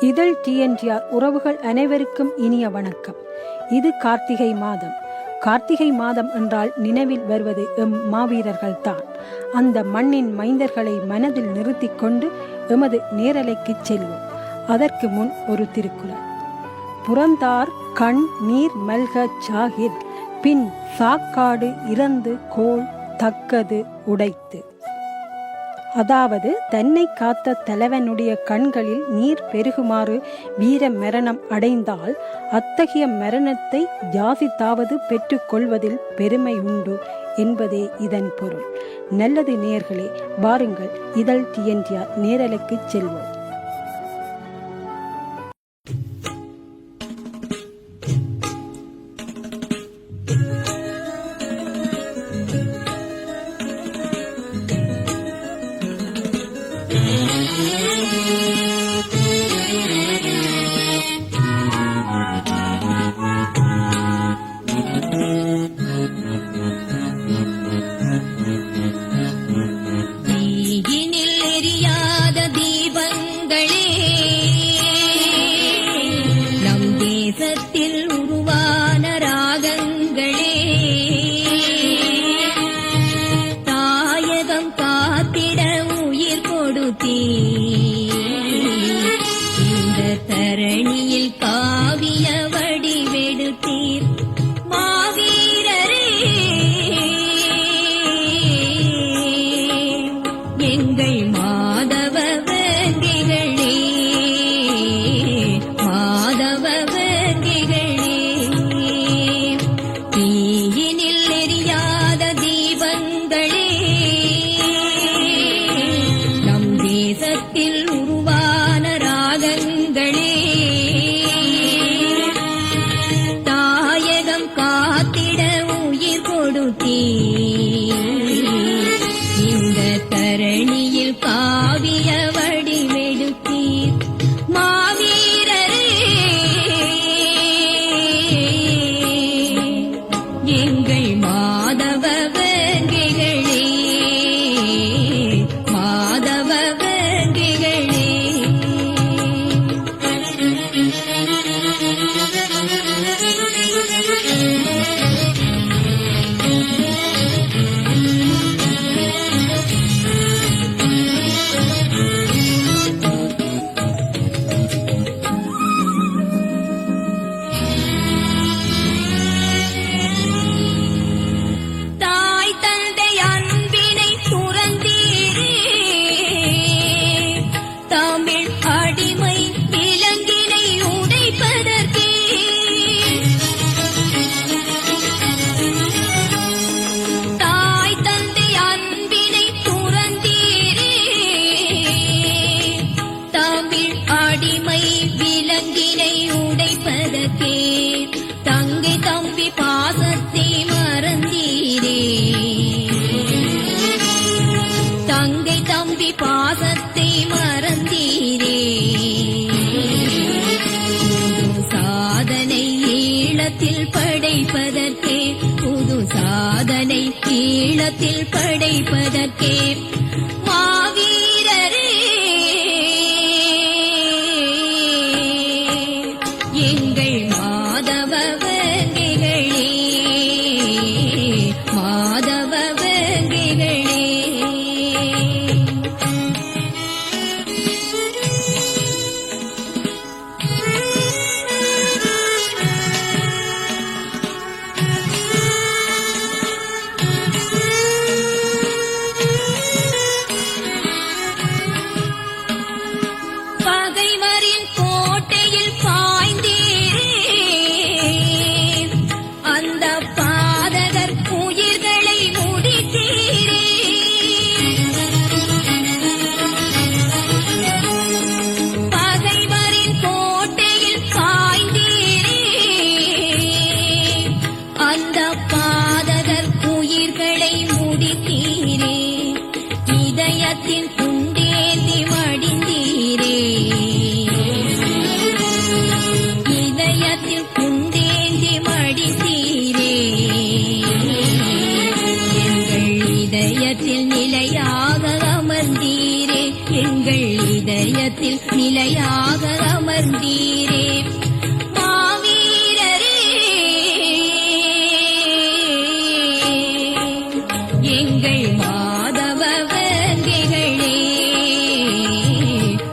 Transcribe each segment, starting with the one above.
இதழ் டிஎன்டிஆர் உறவுகள் அனைவருக்கும் இனிய வணக்கம். இது கார்த்திகை மாதம். கார்த்திகை மாதம் என்றால் நினைவில் வருவது எம் மாவீரர்கள் தான். அந்த மண்ணின் மைந்தர்களை மனதில் நிறுத்தி கொண்டு எமது நேரலைக்கு செல்வோம். அதற்கு முன் ஒரு திருக்குறள். புறந்தார் கண் நீர் மல்க சாகிர், பின் சாக்காடு இறந்து கோள் தக்கது உடைத்து. அதாவது தன்னை காத்த தலைவனுடைய கண்களில் நீர் பெருகுமாறு வீர மரணம் அடைந்தால் அத்தகைய மரணத்தை யாசித்தாவது பெற்றுக்கொள்வதில் பெருமை உண்டு என்பதே இதன் பொருள். நல்லது நேயர்களே, வாருங்கள் இதழ் டிஎன்டிஆர் நேரலைக்கு செல்வோம். இந்த தரணியில் காவிய வடிவெடுத்தீர் மாவீரரே, எங்கள் மாதவ வங்கிகளே, மாதவ வங்கிகளே. தீயினில் எரியாத தீபங்களே, நம் தேசத்தில் உருவான ராகங்களே, தாயகம் காத்திட உயிர் கொடுத்தீர். இந்த தரணியில் காவிய வடிவெடுத்தீர் மாவீரரே, எங்கள் மாதவ வங்கிகளே, மாதவ வங்கிகளே. தாய் தந்தை அன்பினை துறந்தீரே, தமிழ் அடிமை விலங்கினை உடைப்பதற்கே. தாய் தந்தை அன்பினை துறந்தீரே, தமிழ் அடிமை விலங்கினை உடைப்பதற்கே. தங்கை தம்பி பாசத்தை மறந்தீரே, தங்கை தம்பி பாசத்தை மறந்தீரே. புது சாதனை ஈழத்தில் படைப்பதற்கே, புது சாதனை ஈழத்தில் படைப்பதற்கே. மாவீரரே, எங்கள் மாதவ வங்கிகளே, மாதவ வங்கிகளே. பகைவரின் கோட்டையில் பாய்ந்தீரே, அந்த பாதகர் உயிர்களை முடித்தீரே. பகைவரின் கோட்டையில் பாய்ந்தீரே, அந்த பாதகர் உயிர்களை முடித்தீரே. இதயத்தின் குண்டேந்தி மடிந்தீரே, இதயத்தில் குண்டேந்தி மடித்தீரே. எங்கள் இதயத்தில் நிலையாக அமர்ந்தீரே, எங்கள் இதய உள்ளத்தில் நிலையாக அமர்ந்தீரே. மாவீரரே, எங்கள் மாதவ வேங்கைகளே,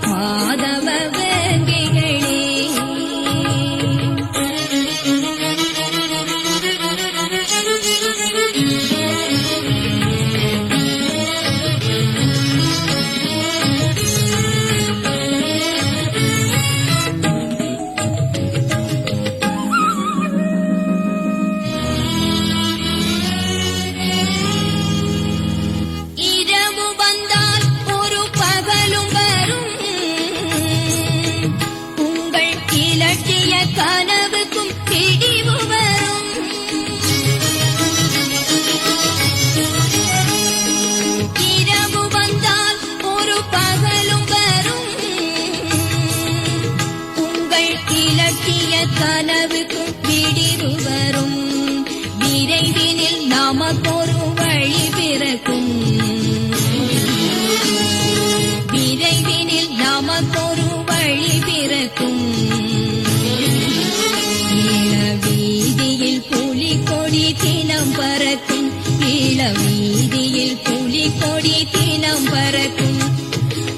மாதவ வேங்கைகளே. இரவு வந்தால் ஒரு பகலும் வரும், உங்கள் இலட்சிய கனவுக்கும் பிடிவு வரும். இரவு வந்தால் ஒரு பகலும் வரும், உங்கள் இலட்சிய கனவுக்கும் பிடிவு வரும். விரைவினில் நமக்கொரு வழி பிறக்கும், விரைவினில் நமக்கொரு வழி பிறக்கும். ஈழ வீதியில் புலிக்கொடி தினம் பறக்கும், ஈழ வீதியில் புலிக்கொடி தினம் பறக்கும்.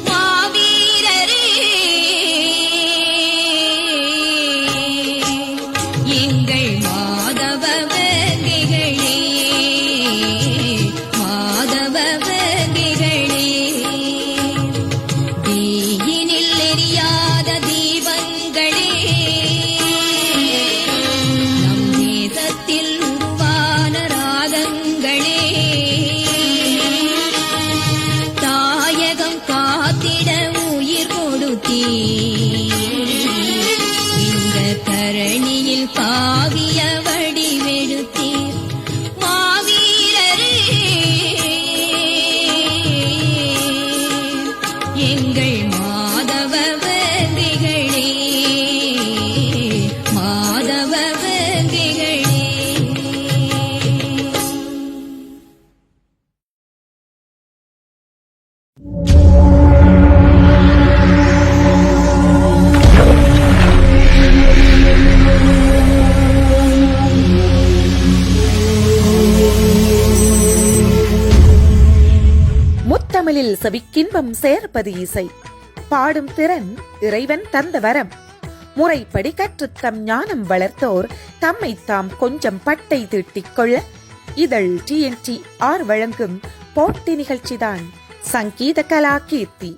மாவீரரே, எங்கள் மாதவ வேங்கைகளே, மாதவ வேங்கைகளே. தீயினில் எரியாத தீபங்களே, நம் தேசத்தில் உருவான ராகங்களே. தாயகம் காத்திட உயிர் கொடுத்தீர், இந்த தரணியில் காவிய வடிவெடுத்தீர். மாவீரரே, எங்கள் மாதவ வேங்கைகளே, மாதவ வேங்கைகளே. முத்தமிழில் செவிக்கின்பம் சேர்ப்பது இசை, பாடும் திறன் இறைவன் தந்த வரம். முறைப்படி கற்றுத் தம் ஞானம் வளர்த்தோர் தம்மை தாம் கொஞ்சம் பட்டை தீட்டிக் கொள்ள இதழ் TNTR வழங்கும் போட்டி நிகழ்ச்சிதான் சங்கீத கலா கீர்த்தி.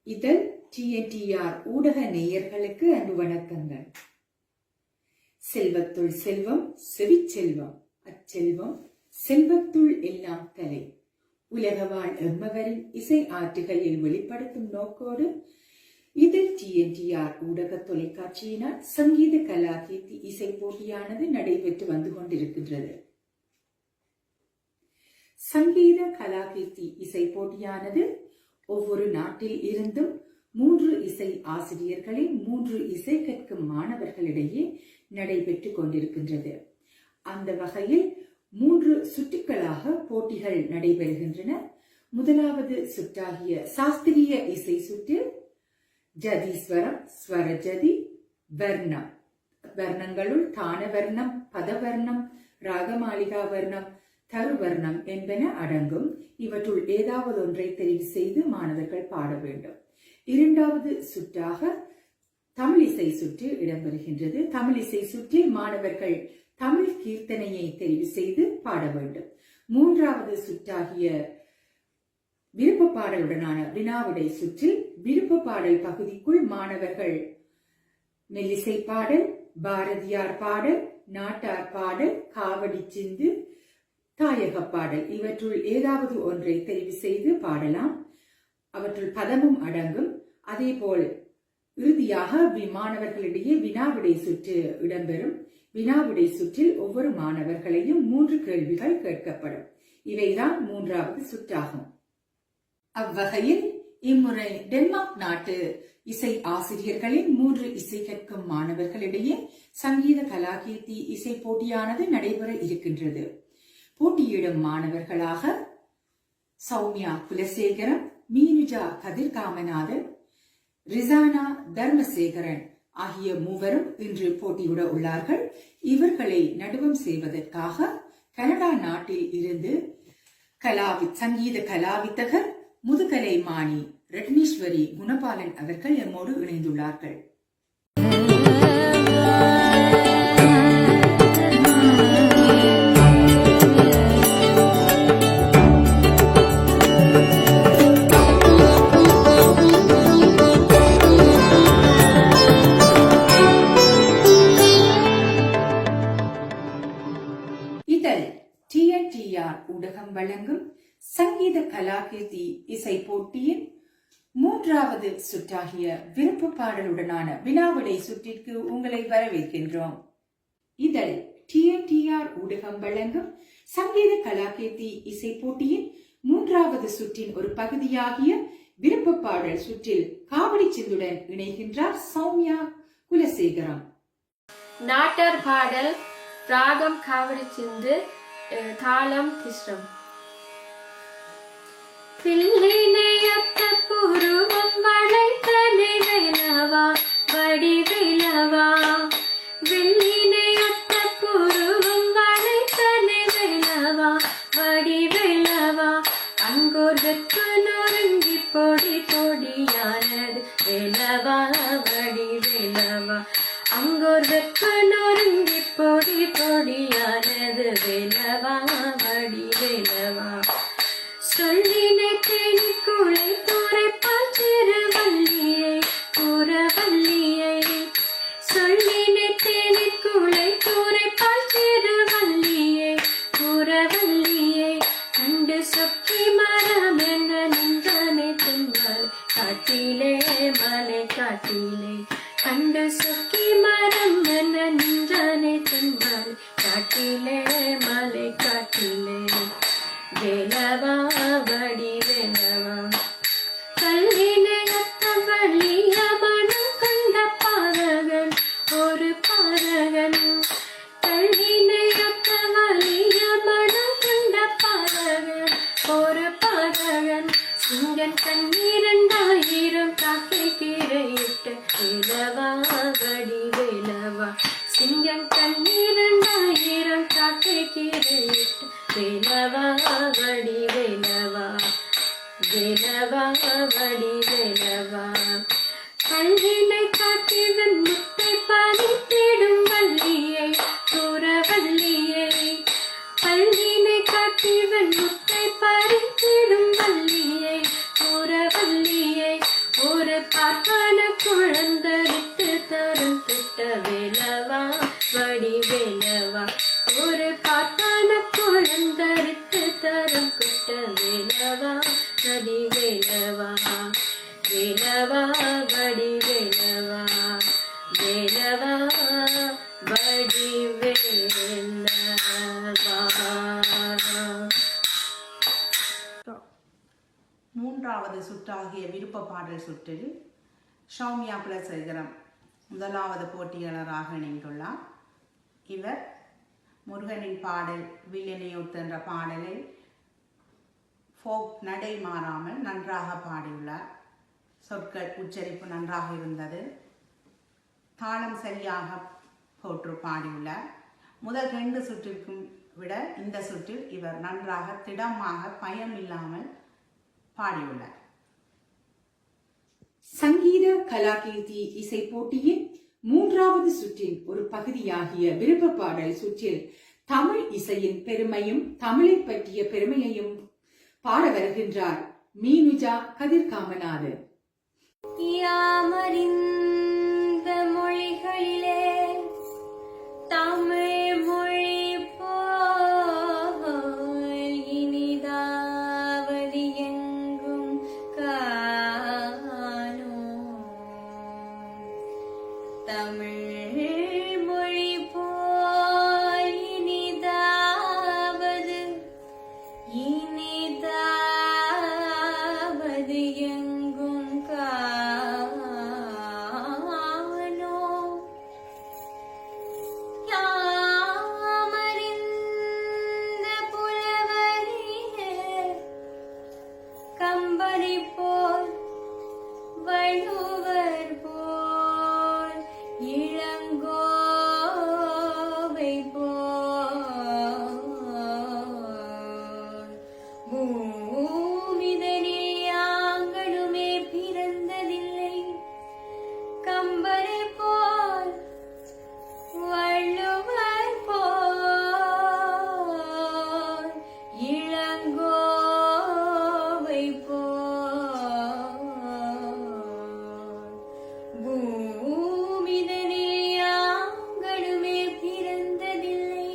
இதழ் TNTR ஊடக நேயர்களுக்கு அன்பு வணக்கங்கள். செல்வத்துள் செல்வம் செவிச்செல்வம், அச்செல்வம் செல்வத்துள் எல்லாம் தலை. உலகவாழ் எம்மவரின் இசை ஆற்றுகையில் வெளிப்படுத்தும் நோக்கோடு இதழ் TNTR ஊடக தொலைக்காட்சியினால் சங்கீத கலா கீர்த்தி இசை போட்டியானது நடைபெற்று வந்து கொண்டிருக்கின்றது. சங்கீத கலா கீர்த்தி இசை போட்டியானது ஒவ்வொரு நாட்டில் இருந்தும் 3 இசை ஆசிரியர்களை 3 இசை கற்கும் மாணவர்களிடையே நடைபெற்று கொண்டிருக்கின்றது. அந்த வகையில் 3 சுற்றுக்களாக போட்டிகள் நடைபெறுகின்றன. முதலாவது சுற்றாகிய சாஸ்திரிய இசை சுற்று ஜதீஸ்வரம், ஸ்வரஜதி, வர்ணம். வர்ணங்களுள் தானவர்ணம், பதவர்ணம், ராகமாளிகா வர்ணம், தருவர்ணம் என்பன அடங்கும். இவற்றுள் ஏதாவது ஒன்றை தெரிவு செய்து மாணவர்கள் பாட வேண்டும். இரண்டாவது சுற்றாக தமிழ் இசை சுற்று இடம்பெறுகின்றது. தமிழ் இசை சுற்றில் மாணவர்கள் தமிழ் கீர்த்தனையை தெரிவு செய்து பாட வேண்டும். மூன்றாவது சுற்றாகிய விருப்ப பாடலுடனான வினாவிடை சுற்றில் விருப்ப பாடல் பகுதிக்குள் மாணவர்கள் மெல்லிசை பாடல், பாரதியார் பாடல், நாட்டார் பாடல், காவடி சிந்து, தாயக பாடல் இவற்றுள் ஏதாவது ஒன்றை தெரிவு செய்து பாடலாம். அவற்றுள் பதமும் அடங்கும். அதேபோல் இறுதியாக மாணவர்களிடையே வினாவிடை சுற்று இடம்பெறும். வினாவிடை சுற்றில் ஒவ்வொரு மாணவர்களையும் 3 கேள்விகள் கேட்கப்படும். இவைதான் 3வது சுற்றாகும். அவ்வகையில் இம்முறை டென்மார்க் நாட்டு இசை ஆசிரியர்களின் 3 இசை கற்கும் மாணவர்களிடையே சங்கீத கலாகீர்த்தி இசை போட்டியானது நடைபெற இருக்கின்றது. போட்டியிடும் மாணவர்களாக சௌமியா குலசேகரம், மீனுஜா கதிர்காமநாதன், ரிசானா தர்மசேகரன் ஆகிய மூவரும் இன்று போட்டியிட உள்ளார்கள். இவர்களை நடுவம் செய்வதற்காக கனடா நாட்டில் இருந்து சங்கீத கலாவித்தகர் முதுகலை மாணி ரட்னீஸ்வரி குணபாலன் அவர்கள் எம்மோடு இணைந்துள்ளார்கள். இதழ் TNTR ஊடகம் வழங்கும் சங்கீத கலாகீர்த்தி இசை போட்டியின் 3வது சுற்றாகிய விருப்ப பாடலுடனான வினாவிடை சுற்றிற்கு உங்களை வரவேற்கின்றோம். இதழ் TNTR ஊடகம் வழங்கும் சங்கீத கலாகீர்த்தி இசை போட்டியின் 3வது சுற்றின் ஒரு பகுதியாகிய விருப்ப பாடல் சுற்றில் காவடி சிந்துடன் இணைகின்றார் சௌமியா குலசேகரம். நாட்டார் பாடல் ராகம் காவடி சிந்து தாளம் திஸ்ரம். பிள்ளைனையொத்த புருவம் வளைத்தனை வேலவா வடிவேலவா, வெள்ளினையொத்த புருவம் வளைத்தனை வேலவா வடிவேலவா, அங்கோர் வெற்று நொறுங்கி பொடி பொடியானது வேலவா வடிவேலவா, அங்கோர் வெற்று நொறுங்கி பொடி பொடியானது வேலவா வடிவேலவா, சொல்லினை தேனி குளை தோரைப்பால் சிறுவல்லியை புறவல்லியை, சொல்லினை தேனி குளை தோரைப்பால் சிறுவல்லியை புறவல்லியை, கண்டு சொக்கி மரம் என்ன நின்றனை துன்மலை காட்டிலே மலை காட்டிலே, கண்டு சொக்கி மரம் என்ன நின்றனை துன்மலை காட்டிலே மலை காட்டிலே, வேலவா வடிவேலவா, கல்லினையொத்த வலிய மனம் கொண்ட பாதகன் ஒரு பாதகன், கல்லினையொத்த வலிய மனம் கொண்ட பாதகன் ஒரு பாதகன், சிங்கன் கண்ணீரண்டாயிரம் காக்கை கீரையிட்ட வேலவா வடிவேலவா, சிங்கன் கண்ணீரண்டாயிரம் காக்கை கீரையிட்ட வேலவா வடிவேலவா, வேலவா வடிவேலவா, கல்வினை காட்டிவன் முத்தை பறித்திடும் வள்ளியை புறவல்லியை, கல்வினை காட்டிவன் முத்தை பறித்திடும் வள்ளியை புறவல்லியை, ஒரு பார்ப்பன குழந்தரித்து தரும் திட்ட வேலவா வடிவேலவா, ஒரு பார்ப்பன குழந்தரித்து தரும் குட்ட வேலவா வடிவேலவா, வேலவா வடிவேலவா, வேலவா வடிவேலவா. 3வது சுற்றாகிய விருப்ப பாடல் சுற்றில் சௌமியா குலசேகரம் முதலாவது போட்டியாளராக இணைந்துள்ளார். இவர் முருகனின் பாடல் வில்லினையொத்து என்ற பாடலை ஃபோக் நடை மாறாமல் நன்றாக பாடியுள்ளார். சொற்கள் உச்சரிப்பு நன்றாக இருந்தது. தாளம் சரியாக போற்று பாடியுள்ளார். முதல் 2 சுற்றிற்கும் விட இந்த சுற்றில் இவர் நன்றாக திடமாக பயம் இல்லாமல் பாடியுள்ளார். சங்கீத கலாகீர்த்தி இசை போட்டியின் 3வது சுற்றின் ஒரு பகுதியாகிய விருப்ப பாடல் சுற்றில் தமிழ் இசையின் பெருமையும் தமிழை பற்றிய பெருமையையும் பாட வருகின்றார் மீனுஜா கதிர்காமநாதன். யாமறிந்த மொழிகளிலே தமிழ் மொழி போல் இனிதாவது எங்கும் காணோ, தமிழ் மொழி போல் இனிதாவது எங்கும் காணோ, யாமறிந்த புலவரிலே கம்பரி போல் வள்ளுவர் போல் இளங்கோவை போல் பூமிதனில் யாங்களுமே பிறந்ததில்லை. கம்பரை போல் வள்ளுவர் போல் இளங்கோவை போல் பூமிதனில் யாங்களுமே பிறந்ததில்லை.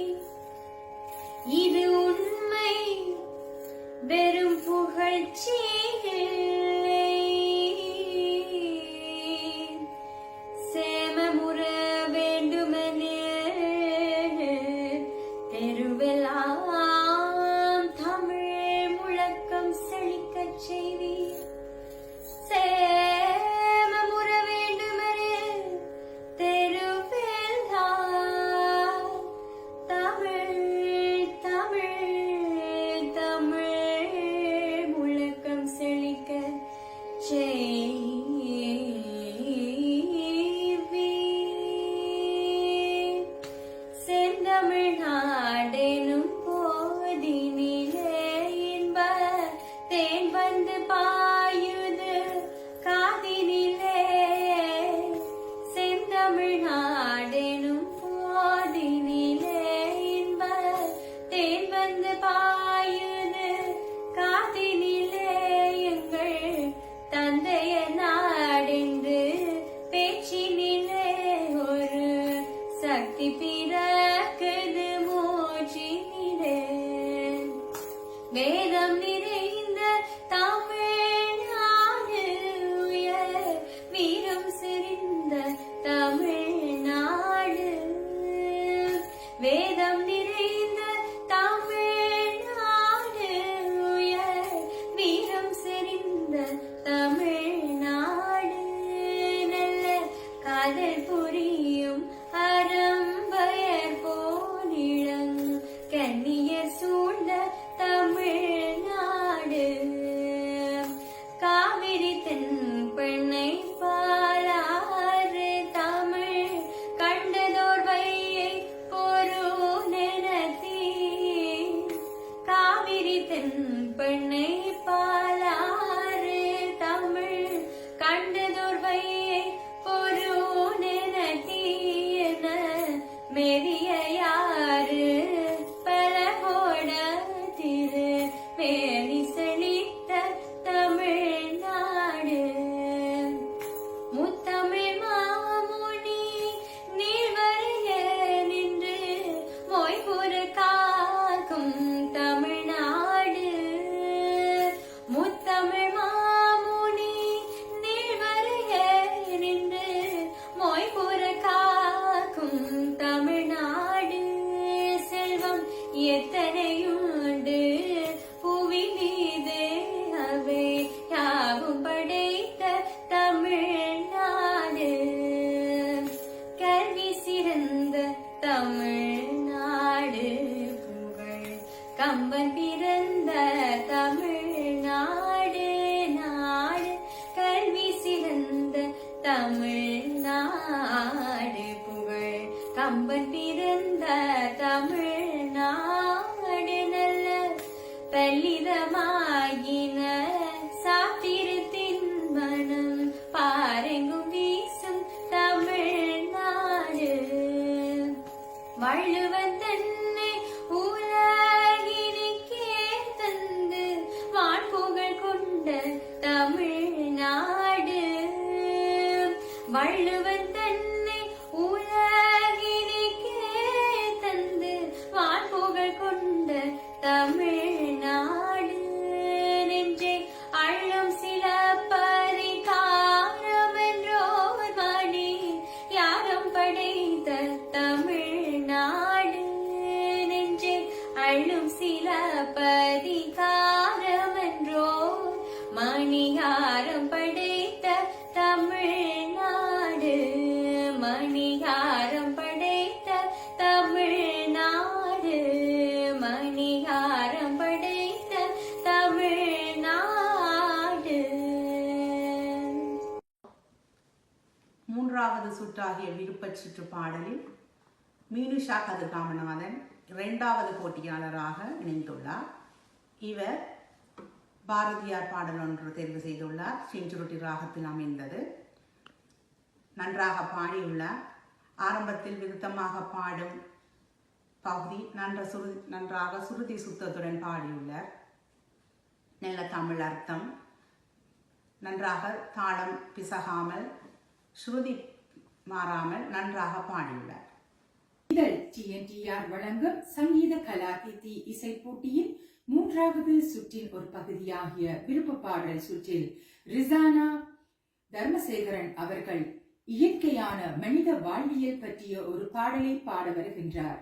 இது உண்மை, வெறும் புகழ்ச்சியில்லை. சேமமுற வேண்டுமெனில் தெருவெல்லாம் தமிழ் முழக்கம் செழிக்கச் செய்வீர். சேமமுற வேண்டுமெனில் தெருவெல்லாம் தமிழ் தமிழ் தமிழ் முழக்கம் செழிக்க செய்வீர். செந்தமிழ்நாடெனும் போதினிலே இன்ப தேன் வந்து பாயுது காதினிலே. செந்தமிழ்நாடெனும் போதினிலே இன்ப தேன் வந்து பாயுது காதினிலே. எங்கள் தந்தைய நாடென்று பேச்சினிலே ஒரு சக்தி பிறக்குது மூச்சினிலே. வேதம் நிறைந்த தமிழ்நாடு, உயர் வீரம் செறிந்த தமிழ்நாடு. வேதம் நிறைந்த தமிழ்நாடு, உயர் வீரம் செறிந்த தமிழ்நாடு. நல்ல காதல் புரியும் அறம்பயர் போலிளங் கன்னியர் சூழ்ந்த தமிழ்நாடு. காவிரி தென்பெண்ணை பாலாறு தமிழ் கண்டதோர் வையை பொருநெனத்தீ. காவிரி தென்பெண்ணை பாலாறு தமிழ் கண்டதோர் வையை பொருநெனத்தீ. என மெரிய யாரு பலகோட திரு வேணி செழித்த தமிழ்நாடு. முத்தமிழ் மாமுனி நீள்வரைய நின்று மொய்புற காக்கும் தமிழ்நாடு. முத்தமிழ் மாமுனி நீள்வரைய நின்று மொய்புற காக்கும் தமிழ்நாடு. செல்வம் எத்தனையுண்டு புவி மீது, அவை யாவும் படைத்த தமிழ்நாடு. கல்வி சிறந்த தமிழ்நாடு, புகழ் கம்பன் பிறந்த தமிழ்நாடு. நாடு கல்வி சிறந்த தமிழ்நாடு, புகழ் கம்பன் பிறந்த தமிழ்நாடு. நல்ல பல்லிதமாகின சாத்திரத்தின் மனம் பாரெங்கும் வீசும் தமிழ்நாடு. வள்ளுவன் தன்னை உலகினிக்கே தந்து வான்புகழ் கொண்ட தமிழ்நாடு. வள்ளுவன் தன்னை உலகினிக்கே தந்து வான்புகழ் கொண்ட தமிழ்நாடு. நெஞ்சை அள்ளும் சில பரிகாரம் என்றோர் மணி யாகம் படைத்த தமிழ்நாடு. நெஞ்சை அள்ளும் சில பரிகாரம் என்றோர் மணியாரம் படைத்த தமிழ்நாடு. மணியாரம் படைத்த தமிழ்நாடு. மணியாரம் படைத்த தமிழ்நாடு. மூன்றாவது சுற்றாகிய விருப்பச் சுற்று பாடலில் மீனுஷா கதிர்காமநாதன் 2வது போட்டியாளராக இணைந்துள்ளார். இவர் பாரதியார் பாடல் ஒன்று தேர்வு செய்துள்ளார். செஞ்சுருட்டி ராகத்தில் அமைந்தது. நன்றாக பாடியுள்ளார். ஆரம்பத்தில் விருத்தமாக பாடும் பகுதி நன்றாக சுருதி சுத்தத்துடன் பாடியுள்ளார். நல்ல தமிழ் அர்த்தம், நன்றாக தாளம் பிசகாமல் ஸ்ருதி மாறாமல் நன்றாக பாடியுள்ளார். இதழ் TNTR வழங்கும் சங்கீத கலாகிருதி இசை போட்டியின் 3வது சுற்றின் ஒரு பகுதியாகிய விருப்ப பாடல் சுற்றில் ரிசானா தர்மசேகரன் அவர்கள் இயற்கையான மனித வாழ்வியல் பற்றிய ஒரு பாடலை பாட வருகின்றார்.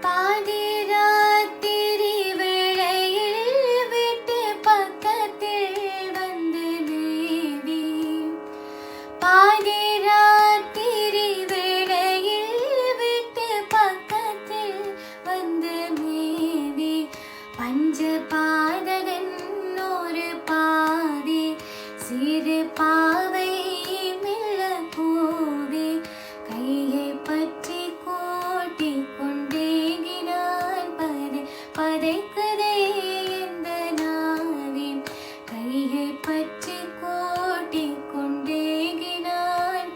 பாதிராத்திரி வேளையில் வீட்டு பக்கத்தில் வந்து மேவி, பாதிராத்திரி வேளையில் வீட்டு பக்கத்தில் வந்து மேவி, பஞ்ச பாதகன் ஒரு பாதி சிறு பாவை மெல்ல போவே, கையை பற்றி கூட்டிக் கொண்டேகினான் பதைக்குதே எந்த நாவின், கையை பற்றி கூட்டிக் கொண்டேகினான்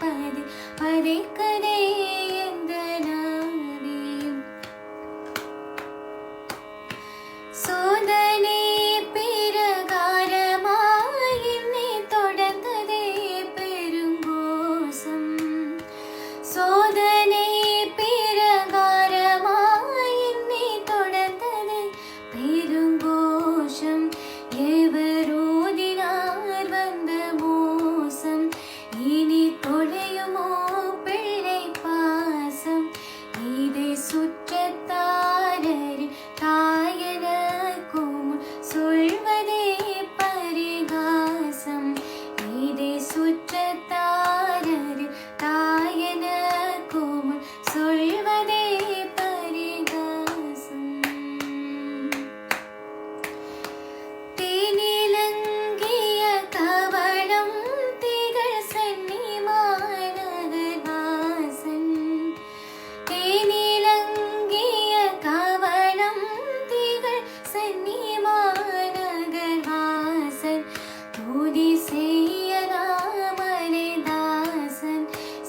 பதைக்குதே எந்த நாவின். சோதனை பிரகாரமாய் என்னை தொடர்ந்ததே பெருங்கோசம், சோதனை பிரகாரமாய் என்னை தொடர்ந்ததே பெருங்கோஷம், எவரோதினார் வந்த மோசம், இனி தொலையுமோ பிள்ளை பாசம், இதை சுற்றத்தாரரின் தாயனக்கும் சொல்வதே பரிகாசம், இதை சுற்றத்தாரரின் தாயனக்கும் சொல்வதே பரிகாசம். தேனிலங்கிய கவளம் திகழ் சென்னி மாநகர் வாசன், தேனிலங்கிய கவளம் திகழ் சென்னி மாநகர் வாசன், தூதி செய்ய ராமரிதாசன்,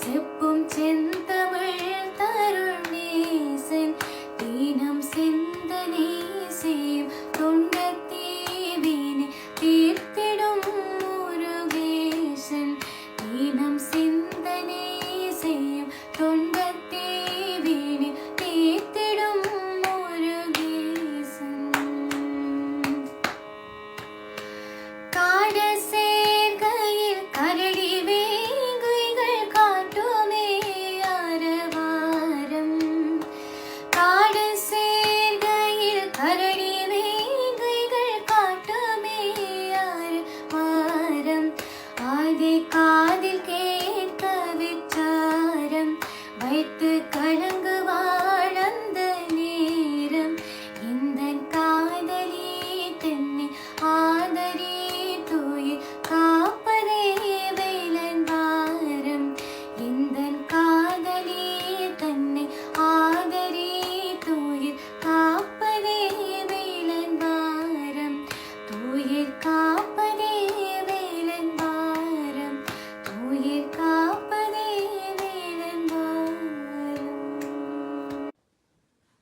செப்பும் செந்தமிழ் தருள் நேசன், தீனம் சிந்தனை செய்யும் தொண்டத்தீவினை தீர்த்திடும் முருகேசன், தீனம் சிந்தனை செய்யும் தொண்டத்தீவினை தீர்த்திடும் முருகேசன். காட சேர்கையில் கரடி வேங்கைகள் காட்டுமே அரவாரம், காட சேர்கையில் கரடி வேங்கைகள் காட்டுமே அரவாரம், அதை காதில் கேட்க விச்சாரம் வைத்து கலங்குவாள் அந்த நேரம், இந்தன் காதலி தென்னை ஆதரி தூயில் காப்பதே வேலன் வாரம், இந்தன் காதலி தன்னை ஆதரி தூயில் காப்பதே வேலன் வாரம், தூயில் காப்பதே வேலன் வாரம், தூயில் காப்பதே வேலன் வாரம்.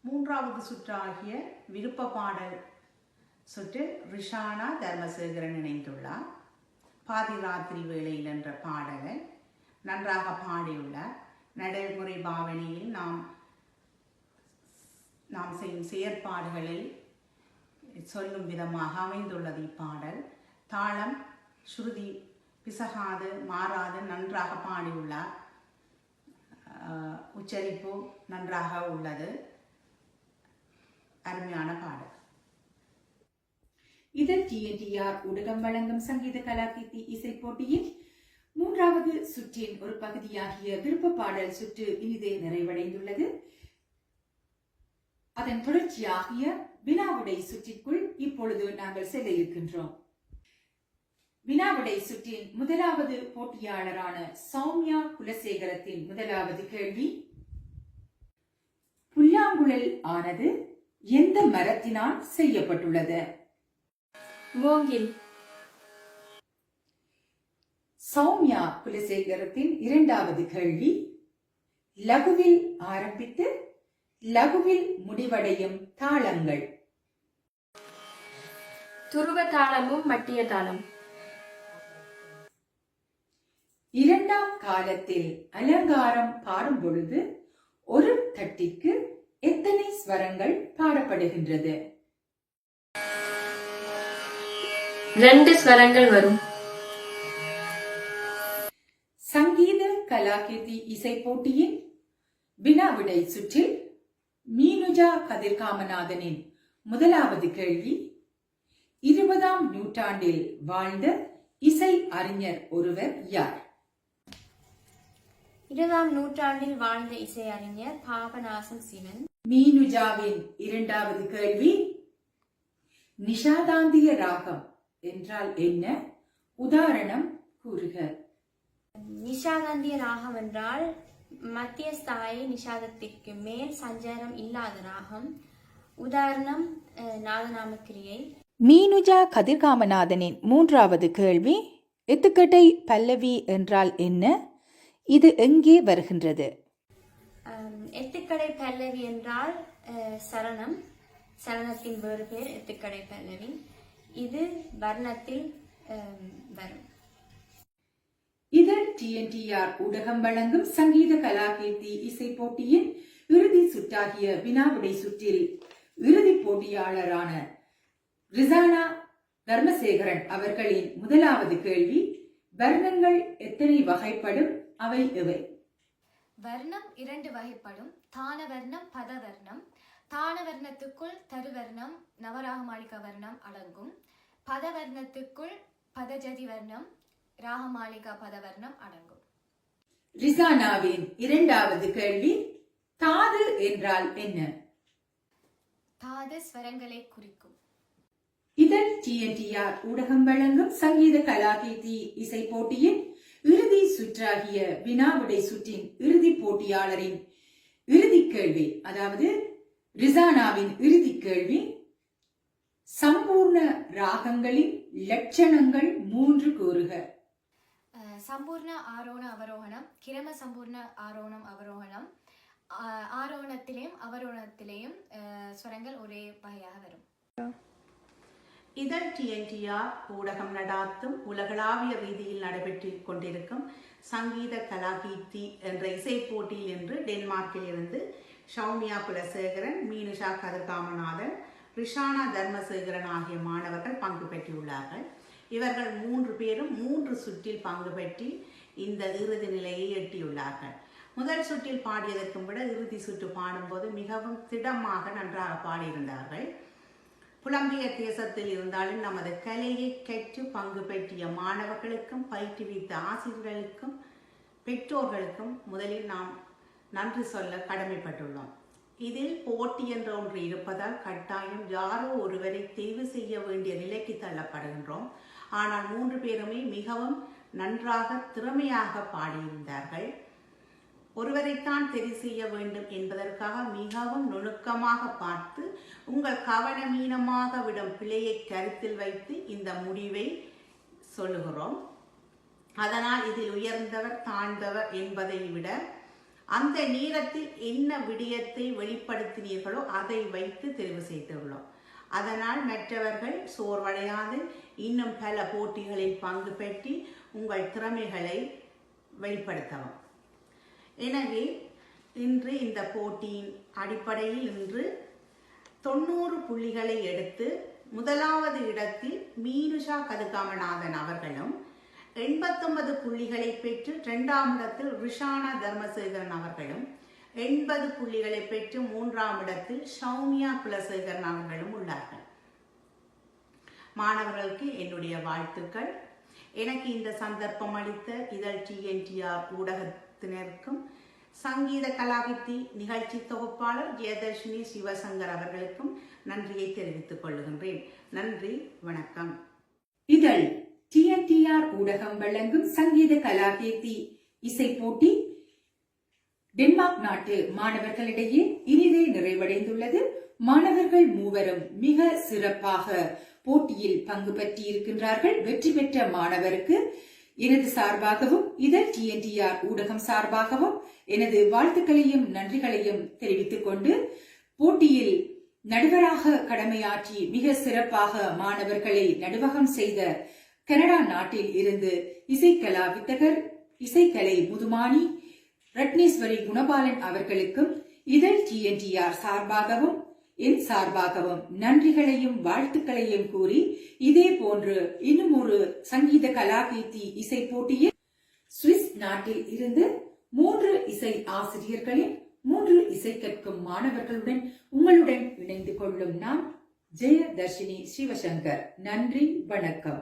3வது சுற்றாகிய விருப்ப பாடல் சுற்று ரிஷானா தர்மசேகரன் இணைந்துள்ளார். பாதிராத்திரி வேளையில் என்ற பாடலை நன்றாக பாடியுள்ளார். நடைமுறை பாவனையில் நாம் செய்யும் செயற்பாடுகளில் சொல்லும் விதமாக அமைந்துள்ளது இப்பாடல். தாளம் ஸ்ருதி பிசகாது மாறாது நன்றாக பாடியுள்ளார். உச்சரிப்பு நன்றாக உள்ளது. அருமையான பாடல். இதழ் TNTR ஊடகம் வழங்கும் சங்கீத கலாகிருதி இசை போட்டியின் 3வது சுற்றின் ஒரு பகுதியாகிய விருப்ப பாடல் சுற்று இனிதே நிறைவடைந்துள்ளது. அதன் தொடர்ச்சியாகிய வினாவிடை சுற்றிற்குள் இப்பொழுது நாங்கள் செல்ல இருக்கின்றோம். வினாவிடை சுற்றின் முதலாவது போட்டியாளரான சௌமியா குலசேகரத்தின் முதலாவது கேள்வி: புல்லாங்குழல் ஆனது எந்த மரத்தினால் செய்யப்பட்டுள்ளது? மூங்கில். சௌமியா குலசேகரத்தின் இரண்டாவது கேள்வி: லகுவில் ஆரம்பித்து லகுவில் முடிவடையும் தாளங்கள். துருவ தாளமும் மட்டிய தாளம். இரண்டாம் காலத்தில் அலங்காரம் பாடும் பொழுது ஒரு தட்டிற்கு எத்தனை ஸ்வரங்கள் பாடப்படுகின்றது? 2 ஸ்வரங்கள் வரும். சங்கீத கலாகீர்த்தி இசை போட்டியின் வினாவிடை சுற்றில் மீனுஜா கதிர்காமநாதனின் முதலாவது கேள்வி: 20ஆம் நூற்றாண்டில் வாழ்ந்த இசை அறிஞர் ஒருவர் யார்? 20ஆம் நூற்றாண்டில் வாழ்ந்த இசையறிஞர் பாபநாசம் சிவன். மீனுஜாவின் இரண்டாவது கேள்வி: நிஷாதாந்திய ராகம் என்றால் என்ன? உதாரணம் கூறுக. நிஷாதாந்திய ராகம் என்றால் மத்தியஸ்தாயி நிஷாதத்திற்கு மேல் சஞ்சாரம் இல்லாத ராகம். உதாரணம் நாதநாமக்கிரியை. மீனுஜா கதிர்காமநாதனின் மூன்றாவது கேள்வி: எத்துக்கட்டை பல்லவி என்றால் என்ன? இது எங்கே வருகின்றது? எத்துக்கடை பல்லவி என்றால் சரணம். சரணத்தின் வேறு பேர் எத்துக்கடை பல்லவி. இது வர்ணத்தில் வரும். இதழ் டிஎன்டிஆர் ஊடகம் வழங்கும் சங்கீத கலாகீர்த்தி இசை போட்டியின் இறுதி சுற்றாகிய வினாவிடை சுற்றில் இறுதி போட்டியாளரான ரிசானா தர்மசேகரன் அவர்களின் முதலாவது கேள்வி: வர்ணங்கள் எத்தனை வகைப்படும்? அவை எவை? வர்ணம் 2 வகைப்படும். தானவர்ணம், பதவர்ணம். தானவர்ணத்துக்குள் தருவர்ணம், நவராகமாளிகா வர்ணம் அடங்கும். பதவர்ணத்துக்குள் பதஜதி வர்ணம், ராகமாளிகா பதவர்ணம் அடங்கும். ரிசானாவின் இரண்டாவது கேள்வி: தாது என்றால் என்ன? தாது ஸ்வரங்களை குறிக்கும். இதழ் டிஎன்டிஆர் ஊடகம் வழங்கும் சங்கீத கலாகீர்த்தி இசை போட்டியின் இறுதி சுற்றாகிய வினாவிடை சுற்றின் இறுதி போட்டியாளரின் இறுதி கேள்வி, அதாவது ரிசானாவின் இறுதி கேள்வி: சம்பூர்ண ராகங்களின் லட்சணங்கள் 3 கூறுக. சம்பூர்ண ஆரோண அவரோகணம், கிரம சம்பூர்ண ஆரோணம் அவரோகணம். ஆரோணத்திலேயும் அவரோணத்திலேயும் ஸ்வரங்கள் ஒரே வகையாக வரும். இதழ் டிஎன்டிஆர் ஊடகம் நடாத்தும் உலகளாவிய ரீதியில் நடைபெற்றுக் கொண்டிருக்கும் சங்கீத கலாகீர்த்தி என்ற இசை போட்டியில் இன்று டென்மார்க்கில் இருந்து சௌமியா குலசேகரன், மீனுஷா கதிர்காமநாதன், ரிஷானா தர்மசேகரன் ஆகிய மாணவர்கள் பங்கு பெற்றுள்ளார்கள். இவர்கள் 3 பேரும் 3 சுற்றில் பங்கு பெற்றி இந்த இறுதி நிலையை எட்டியுள்ளார்கள். முதல் சுற்றில் பாடியதற்கும் விட இறுதி சுற்று பாடும்போது மிகவும் திடமாக நன்றாக பாடியிருந்தார்கள். புலம்பிய தேசத்தில் இருந்தாலும் நமது கலையை கற்று பங்கு பெற்றிய மாணவர்களுக்கும் பயிற்றுவித்த ஆசிரியர்களுக்கும் பெற்றோர்களுக்கும் முதலில் நாம் நன்றி சொல்ல கடமைப்பட்டுள்ளோம். இதில் போட்டி என்ற ஒன்று இருப்பதால் கட்டாயம் யாரோ ஒருவரை தேர்வு செய்ய வேண்டிய நிலைக்கு தள்ளப்படுகின்றோம். ஆனால் 3 பேருமே மிகவும் நன்றாக திறமையாக பாடியிருந்தார்கள். ஒருவரைத்தான் தெரிவு செய்ய வேண்டும் என்பதற்காக மிகவும் நுணுக்கமாக பார்த்து உங்கள் கவனமீனமாக விடும் பிழையை கருத்தில் வைத்து இந்த முடிவை சொல்லுகிறோம். அதனால் இதில் உயர்ந்தவர் தாழ்ந்தவர் என்பதை விட அந்த நேரத்தில் என்ன விடயத்தை வெளிப்படுத்தினீர்களோ அதை வைத்து தெரிவு செய்துள்ளோம். அதனால் மற்றவர்கள் சோர்வடையாது இன்னும் பல போட்டிகளில் பங்கு பெற்றி உங்கள் திறமைகளை வெளிப்படுத்தவும். எனவே இன்று இந்த போட்டியின் அடிப்படையில் இன்று 90 புள்ளிகளை எடுத்து முதலாவது இடத்தில் மீனுஷா கதிர்காமநாதன் அவர்களும் 89 புள்ளிகளை பெற்று 2ஆம் இடத்தில் ரிஷானா தர்மசேகரன் அவர்களும் 80 புள்ளிகளை பெற்று 3ஆம் இடத்தில் சௌமியா குலசேகரன் அவர்களும் உள்ளார்கள். மாணவர்களுக்கு என்னுடைய வாழ்த்துக்கள். எனக்கு இந்த சந்தர்ப்பம் அளித்த இதழ் டிஎன்டிஆர் ஊடகத்தினருக்கும் சங்கீத கலாகீர்த்தி நிகழ்ச்சி தொகுப்பாளர் ஜெயதர்ஷினி சிவசங்கர் அவர்களுக்கும் நன்றியை தெரிவித்துக் கொள்கின்றேன். நன்றி, வணக்கம். இதழ் TNTR ஊடகம் வழங்கும் சங்கீத கலாகீர்த்தி இசை போட்டி டென்மார்க் நாட்டு மாணவர்களிடையே இனிதே நிறைவடைந்துள்ளது. மாணவர்கள் மூவரும் மிக சிறப்பாக போட்டியில் பங்கு பற்றியிருக்கின்றார்கள். வெற்றி பெற்ற மாணவருக்கு எனது சார்பாகவும் இதழ் TNTR ஊடகம் சார்பாகவும் எனது வாழ்த்துக்களையும் நன்றிகளையும் தெரிவித்துக் கொண்டு, போட்டியில் நடுவராக கடமையாற்றி மிக சிறப்பாக மாணவர்களை நடுவகம் செய்த கனடா நாட்டில் இருந்து இசைக்கலா வித்தகர் இசைக்கலை முதுமானி ரட்னேஸ்வரி குணபாலன் அவர்களுக்கும் இதழ் TNTR சார்பாகவும் என் சார்பாகவும் நன்றிகளையும் வாழ்த்துக்களையும் கூறி, இதே போன்று இன்னும் ஒரு சங்கீத கலாகீர்த்தி இசை போட்டியில் சுவிஸ் நாட்டில் இருந்து 3 இசை ஆசிரியர்களின் 3 இசை கற்கும் மாணவர்களுடன் உங்களுடன் இணைந்து கொள்ளும் நான் ஜெயதர்ஷினி சிவசங்கர். நன்றி, வணக்கம்.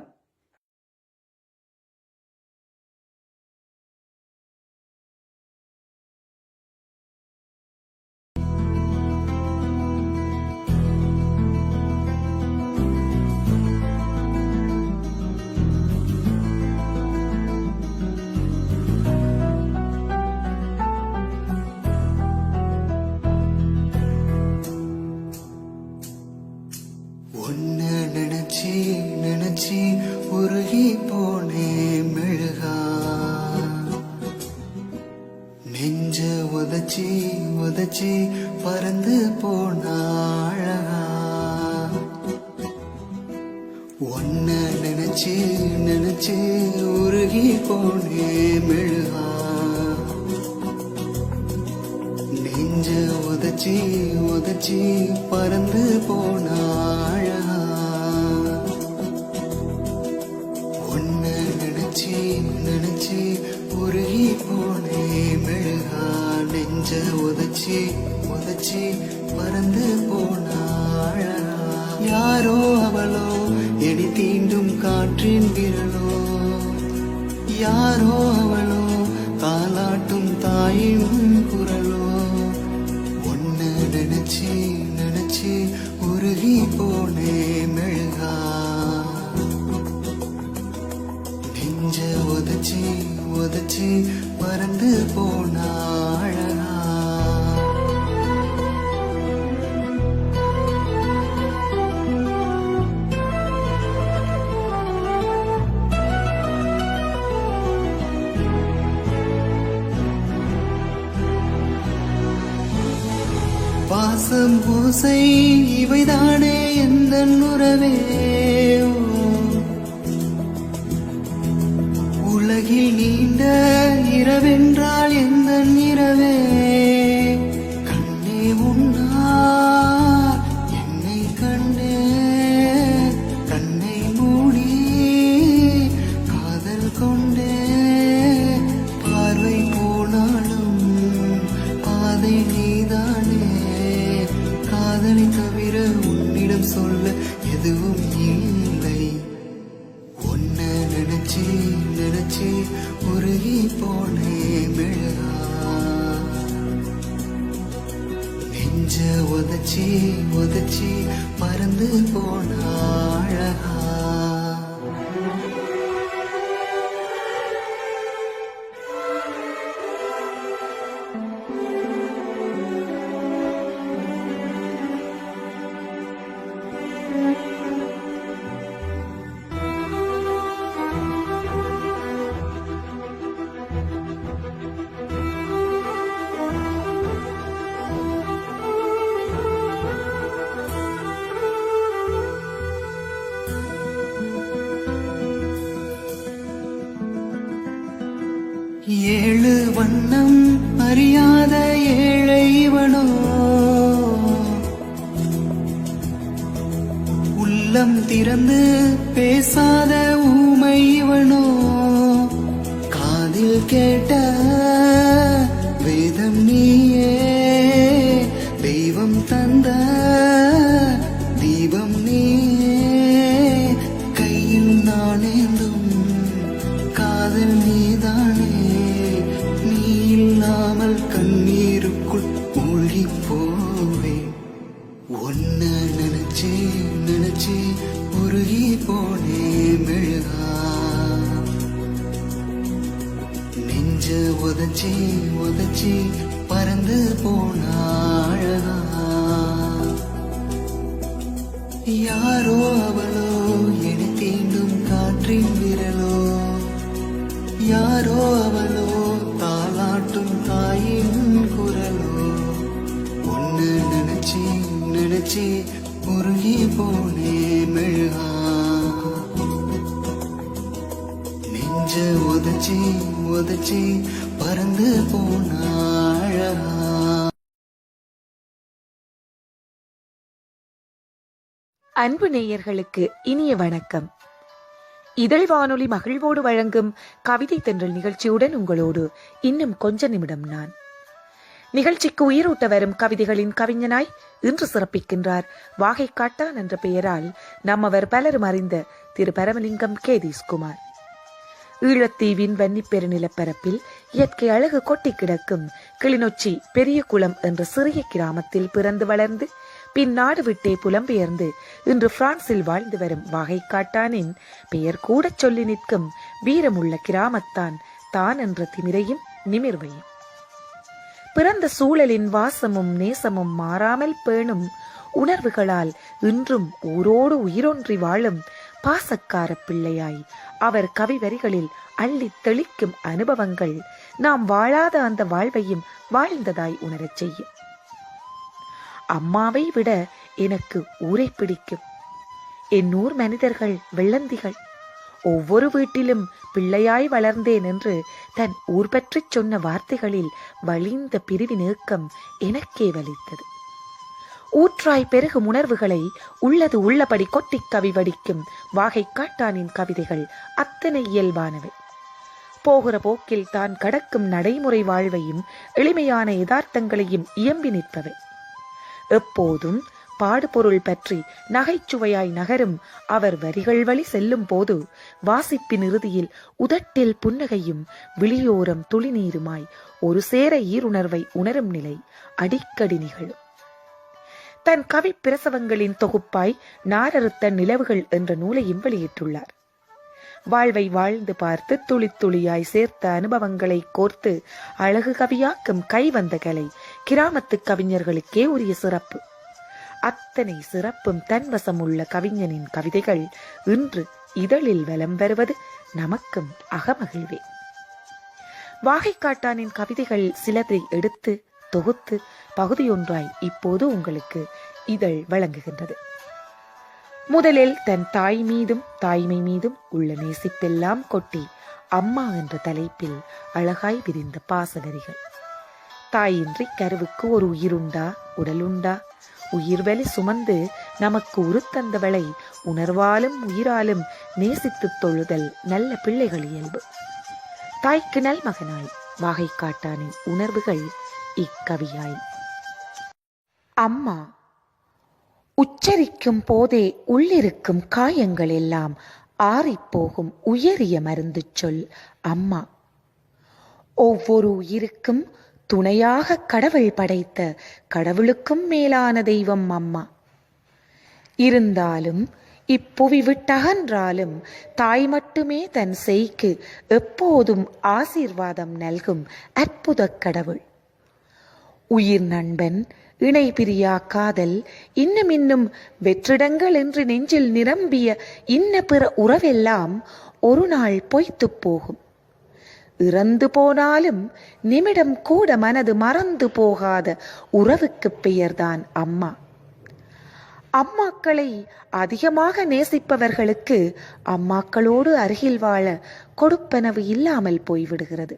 நினைச்சி உருகி போனே மெழுகா, நெஞ்ச உதச்சி பறந்து போன அழகா. ஒன்ன நினைச்சு உருகி போனே மெழுகா, நெஞ்ச உதச்சி பறந்து போன அழகா. ஒன்ன நினைச்சு உருகி போனே மெழுகா, நெஞ்ச உதச்சி பறந்து போன அழகா. யாரோ அவளோ எடி தீண்டும் காற்றின் விரலோ, யாரோ அவளோ தாலாட்டும் தாயின் குரலோ. ஒன்ன நினைச்சு உருகி போனே மெழுகா, நெஞ்ச உதச்சி பறந்து போன அழகா. பாசம் பூசை இவைதானே எந்தன் உறவே, உலகில் நீண்ட இரவென்றால் எந்தன் இரவே. கண்ணே உன்னார் என்னை கண்டே, கண்ணை மூடி காதல் கொண்டே. பார்வை போனாலும் பாதை நீதானே, காதலை தவிர உன்னிடம் சொல்ல எதுவும் இல்லை. ஒன்ன நினைச்சு உருகி போனே மெழுகா, நெஞ்ச உதச்சி பறந்து போன அழகா. ஏழு வண்ணம் அறியாத ஏழை இவனோ, உள்ளம் திறந்து பேசாத ஊமை இவனோ. காதில் கேட்ட வேதம் நீயே, தெய்வம் தந்த தீபம் நீயே. கையில் நானேந்தும் காதல் நீதானே, நீ இல்லாமல் கண்ணீருக்குள் மூழ்கி போவேன். ஒன்ன நினைச்சு உருகி போனே மெழுகா, நெஞ்ச உதச்சி உதச்சி பறந்து போன அழகா யாரோ அவளோ என தீண்டும் காற்றின் விரலோ யாரோ அவளோ தாலாட்டும் தாயின் குரலோ ஒன்னு நினைச்சி நினைச்சி உருகி போனே மெழுகா நெஞ்ச உதச்சி உதச்சி பறந்து போன அழகா. அன்பு நேயர்களுக்கு இனிய வணக்கம். இதழ் வானொலி மகிழ்வோடு வழங்கும் கவிதை தென்றல் நிகழ்ச்சியுடன் உங்களோடு இன்னும் கொஞ்ச நிமிடம் நான். நிகழ்ச்சிக்கு உயிரூட்ட வரும் கவிதைகளின் கவிஞனாய் இன்று சிறப்பிக்கின்றார் வாகை காட்டான் என்ற பெயரால் நம்மவர் பலரும் அறிந்த திரு பரமலிங்கம் கேதீஸ்குமார். ஈழத்தீவின் வன்னிப்பெரு நிலப்பரப்பில் இயற்கை அழகு கொட்டி கிடக்கும் கிளிநொச்சி பெரிய குளம் என்ற சிறிய கிராமத்தில் பிறந்து வளர்ந்து பின் நாடு விட்டே புலம்பெயர்ந்து இன்று பிரான்சில் வாழ்ந்து வரும் வாகை காட்டானின் பெயர் கூட சொல்லி நிற்கும் வீரமுள்ள கிராமத்தான் தான் என்ற திமிரையும் நிமிர்வையும் பிறந்த சூழலின் வாசமும் நேசமும் மாறாமல் பேணும் உணர்வுகளால் இன்றும் ஊரோடு உயிரொன்றி வாழும் பாசக்கார பிள்ளையாய் அவர் கவிவரிகளில் அள்ளி தெளிக்கும் அனுபவங்கள் நாம் வாழாத அந்த வாழ்வையும் வாழ்ந்ததாய் உணரச் செய்யும். அம்மாவை விட எனக்கு ஊரை பிடிக்கும். என் ஊர் மனிதர்கள் வெள்ளந்திகள். ஒவ்வொரு வீட்டிலும் பிள்ளையாய் வளர்ந்தேன் என்று தன் ஊர் பற்றி சொன்ன வார்த்தைகளில் வலிந்த பிரிவின் ஏக்கம் எனக்கே வலித்தது. ஊற்றாய் பெருகும் உணர்வுகளை உள்ளது உள்ளபடி கொட்டி கவி வடிக்கும் வாகை காட்டானின் கவிதைகள் அத்தனை இயல்பானவை. போகிற போக்கில் தான் கடக்கும் நடைமுறை வாழ்வையும் எளிமையான யதார்த்தங்களையும் இயம்பி நிற்பவை. எப்போதும் பாடுபொருள் பற்றி நகைச்சுவையாய் நகரும் அவர் வரிகள் வழி செல்லும் போது வாசிப்பின் இறுதியில் உதட்டில் புன்னகையும் விழியோரம் துளிநீருமாய் ஒரு சேர ஈருணர்வை உணரும் நிலை அடிக்கடி நிகழும். தன் கவி பிரசவங்களின் தொகுப்பாய் நாரறுத்த நிலவுகள் என்ற நூலையும் வெளியிட்டுள்ளார். வாழ்வை வாழ்ந்து பார்த்து துளி துளியாய் சேர்த்த அனுபவங்களை கோர்த்து அழகு கவியாக்கும் கைவந்த கலை கிராமத்து கவிஞர்களுக்கே உரிய சிறப்பு. அத்தனை சிறப்பும் தன்வசம் உள்ள கவிஞனின் கவிதைகள் இன்று இதழில் வலம் வருவது நமக்கும் அகமகிழ்வே. வாகை காட்டானின் கவிதைகள் சிலதை எடுத்து தொகுத்து பகுதியொன்றாய் இப்போது உங்களுக்கு இதழ் வழங்குகின்றது. முதலில் தன் தாய் மீதும் தாய்மை மீதும் உள்ள நேசிப்பெல்லாம் கொட்டி அம்மா என்ற தலைப்பில் அழகாய் விரிந்த பாசவரிகள். தாயின்றி கருவுக்கு ஒரு உயிருண்டா உடலுண்டா, உயிர்வலி சுமந்து நமக்கு உருத்தந்தவளை உணர்வாலும் உயிராலும் நேசித்து தொழுதல் நல்ல பிள்ளைகள் இயல்பு. தாய்க்கு நல் மகனாய் வாகை காட்டானின் உணர்வுகள் இக்கவியாய். அம்மா உச்சரிக்கும் போதே உள்ளிருக்கும் காயங்கள் எல்லாம் ஆறிப்போகும் உயரிய மருந்து சொல் அம்மா. ஒவ்வொரு உயிருக்கும் துணையாக கடவுள் படைத்த கடவுளுக்கும் மேலான தெய்வம் அம்மா. இருந்தாலும் இப்புவி விட்டகன்றாலும் தாய் மட்டுமே தன் செய்க்கு எப்போதும் ஆசீர்வாதம் நல்கும் அற்புத கடவுள். உயிர் நண்பன், இணை பிரியா காதல், இன்னும் வெற்றிடங்கள் என்று நெஞ்சில் நிரம்பிய இன்ன பிற உறவெல்லாம் ஒரு நாள் பொய்த்து போகும். இறந்து போனாலும் நிமிடம் கூட மனது மறந்து போகாத உறவுக்கு பெயர்தான் அம்மா. அம்மாக்களை அதிகமாக நேசிப்பவர்களுக்கு அம்மாக்களோடு அருகில் வாழ கொடுப்பனவு இல்லாமல் போய்விடுகிறது.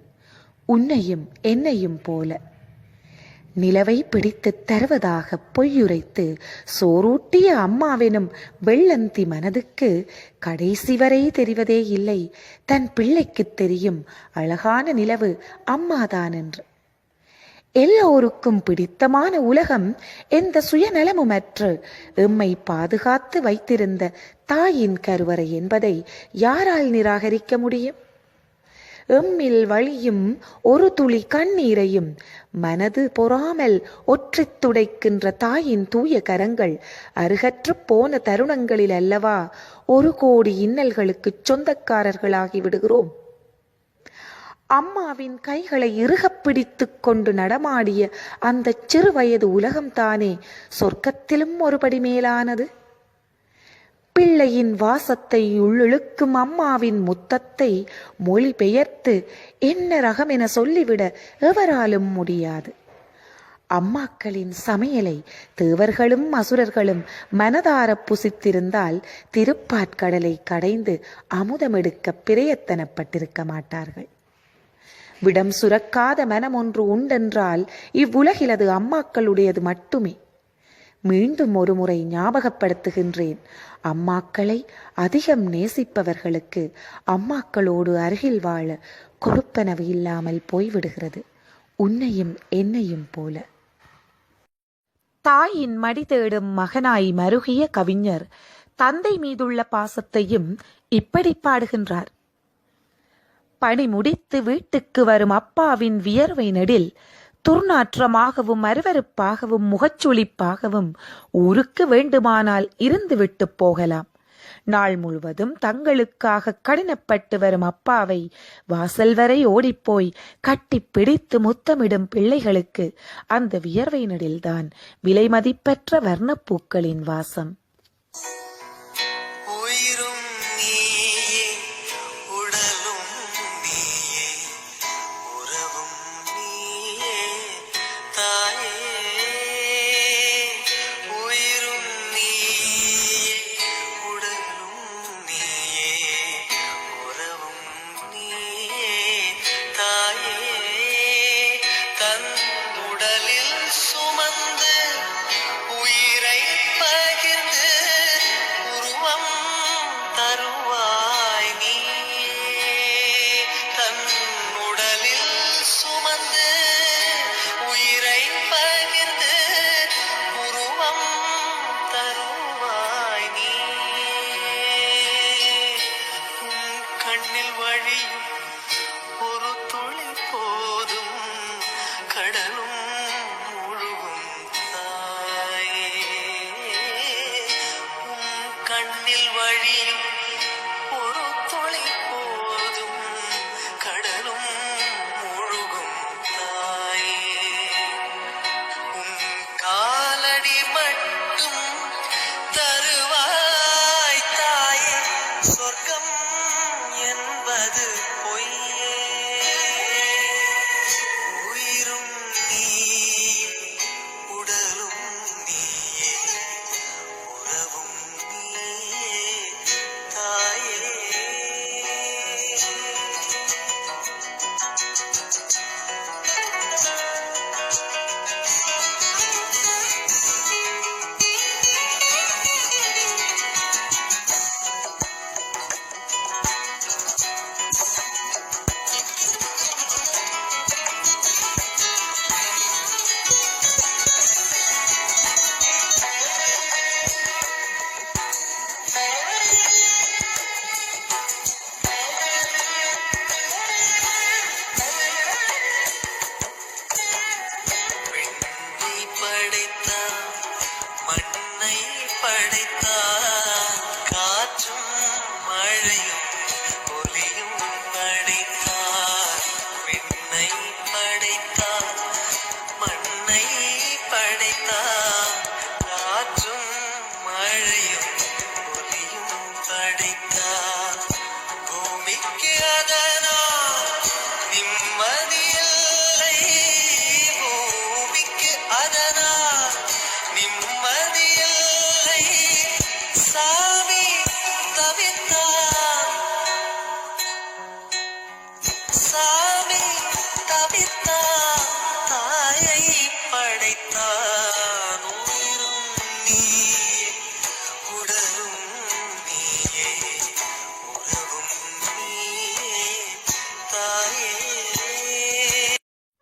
உன்னையும் என்னையும் போல நிலவை பிடித்து தருவதாக பொய்யுரைத்து சோறூட்டிய அம்மாவெனும் வெள்ளந்தி மனதுக்கு கடைசி வரை தெரிவதே இல்லை தன் பிள்ளைக்கு தெரியும் அழகான நிலவு அம்மாதான் என்று. எல்லோருக்கும் பிடித்தமான உலகம் எந்த சுயநலமுமற்று எம்மை பாதுகாத்து வைத்திருந்த தாயின் கருவறை என்பதை யாரால் நிராகரிக்க முடியும்? எம்மில் வழியும் ஒரு துளி கண்ணீரையும் மனது பொறாமல் ஒற்றித் துடைக்கின்ற தாயின் தூய கரங்கள் அருகற்று போன தருணங்களில் அல்லவா 1 கோடி இன்னல்களுக்கு சொந்தக்காரர்களாகி விடுகிறோம். அம்மாவின் கைகளை இறுகப் பிடித்துக் கொண்டு நடமாடிய அந்த சிறுவயது உலகம்தானே சொர்க்கத்திலும் ஒருபடி மேலானது. பிள்ளையின் வாசத்தை உள்ளிழுக்கும் அம்மாவின் முத்தத்தை மொழிபெயர்த்து என்ன ரகம் என சொல்லிவிட எவராலும் முடியாது. அம்மாக்களின் சமையலை தேவர்களும் அசுரர்களும் மனதார புசித்திருந்தால் திருப்பாற்கடலை கடைந்து அமுதமெடுக்க பிரயத்தனப்பட்டிருக்க மாட்டார்கள். விடம் சுரக்காத மனம் ஒன்று உண்டென்றால் இவ்வுலகில் அது அம்மாக்களுடையது மட்டுமே. மீண்டும் ஒரு முறை ஞாபகப்படுத்துகின்றேன், அம்மாக்களை அதிகம் நேசிப்பவர்களுக்கு அம்மாக்களோடு அருகில் வாழ கொடுப்பனவு இல்லாமல் போய்விடுகிறது, உன்னையும் என்னையும் போல. தாயின் மடி தேடும் மகனாய் மருகிய கவிஞர் தந்தை மீதுள்ள பாசத்தையும் இப்படி பாடுகின்றார். பணி முடித்து வீட்டுக்கு வரும் அப்பாவின் வியர்வை நெடில் துர்நாற்றமாகவும் அருவருப்பாகவும் முகச்சுளிப்பாகவும் ஊருக்கு வேண்டுமானால் இருந்துவிட்டு போகலாம். நாள் முழுவதும் தங்களுக்காக கடினப்பட்டு வரும் அப்பாவை வாசல் வரை ஓடிப்போய் கட்டி பிடித்து முத்தமிடும் பிள்ளைகளுக்கு அந்த வியர்வை நடில்தான் விலை மதிப்பற்ற வர்ணப்பூக்களின் வாசம்.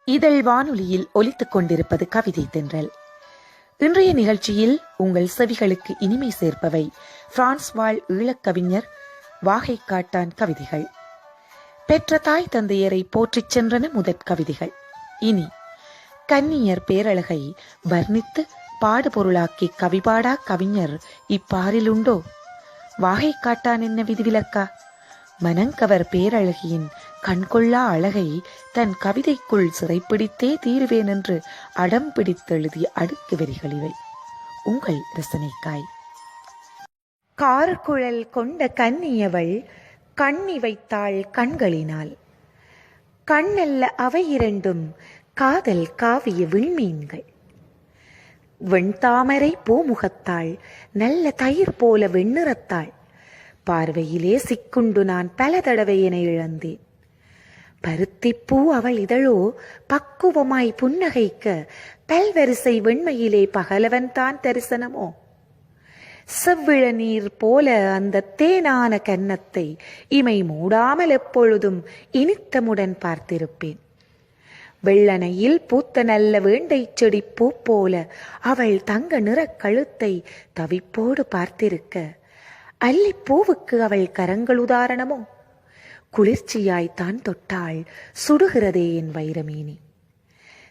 இதழ் வானொலியில் ஒலித்துக் கொண்டிருப்பது கவிதை தென்றல். இன்றைய நிகழ்ச்சியில் உங்கள் செவிகளுக்கு இனிமை சேர்ப்பவை பிரான்ஸ் வாழ் ஈழக்கவிஞர் வாகைக்காட்டான் கவிதைகள். பெற்ற தாய் தந்தையரை போற்றிச் சென்றன முதற் கவிதைகள். இனி கன்னியர் பேரழகை வர்ணித்து பாடுபொருளாக்கி கவிபாடா கவிஞர் இப்பாரில் உண்டோ? வாகைக்காட்டான் என்ன விதிவிலக்கா? மனங்கவர் பேரழகியின் கண்கொள்ளா அழகை தன் கவிதைக்குள் சிறைப்பிடித்தே தீருவேன் என்று அடம் பிடித்தெழுதிய அடுக்கு வரிகள் இவை. உங்கள் ரசனைக்காய். கார்குழல் கொண்ட கன்னியவள் கண்ணி வைத்தாள் கண்களினால். கண்ணல்ல அவை இரண்டும் காதல் காவிய விண்மீன்கள். வெண்தாமரை பூமுகத்தாள் நல்ல தயிர் போல வெண்ணிறத்தாள். பார்வையிலே சிக்குண்டு நான் பல தடவை என இழந்தேன். பருத்திப்பூ அவள் இதழோ பக்குவமாய் புன்னகைக்க பல்வரிசை வெண்மையிலே பகலவன் தான் தரிசனமோ. செவ்விழ நீர் போல அந்த தேனான கன்னத்தை இமை மூடாமல் எப்பொழுதும் இனித்தமுடன் பார்த்திருப்பேன். வெள்ளனையில் பூத்த நல்ல வேண்டை செடி பூ போல அவள் தங்க நிறக் கழுத்தை தவிப்போடு பார்த்திருக்க அல்லிப்பூவுக்கு அவள் கரங்கள் உதாரணமோ. குளிர்ச்சியாய் தான் தொட்டாள் சுடுகிறதே என் வைரமேனி.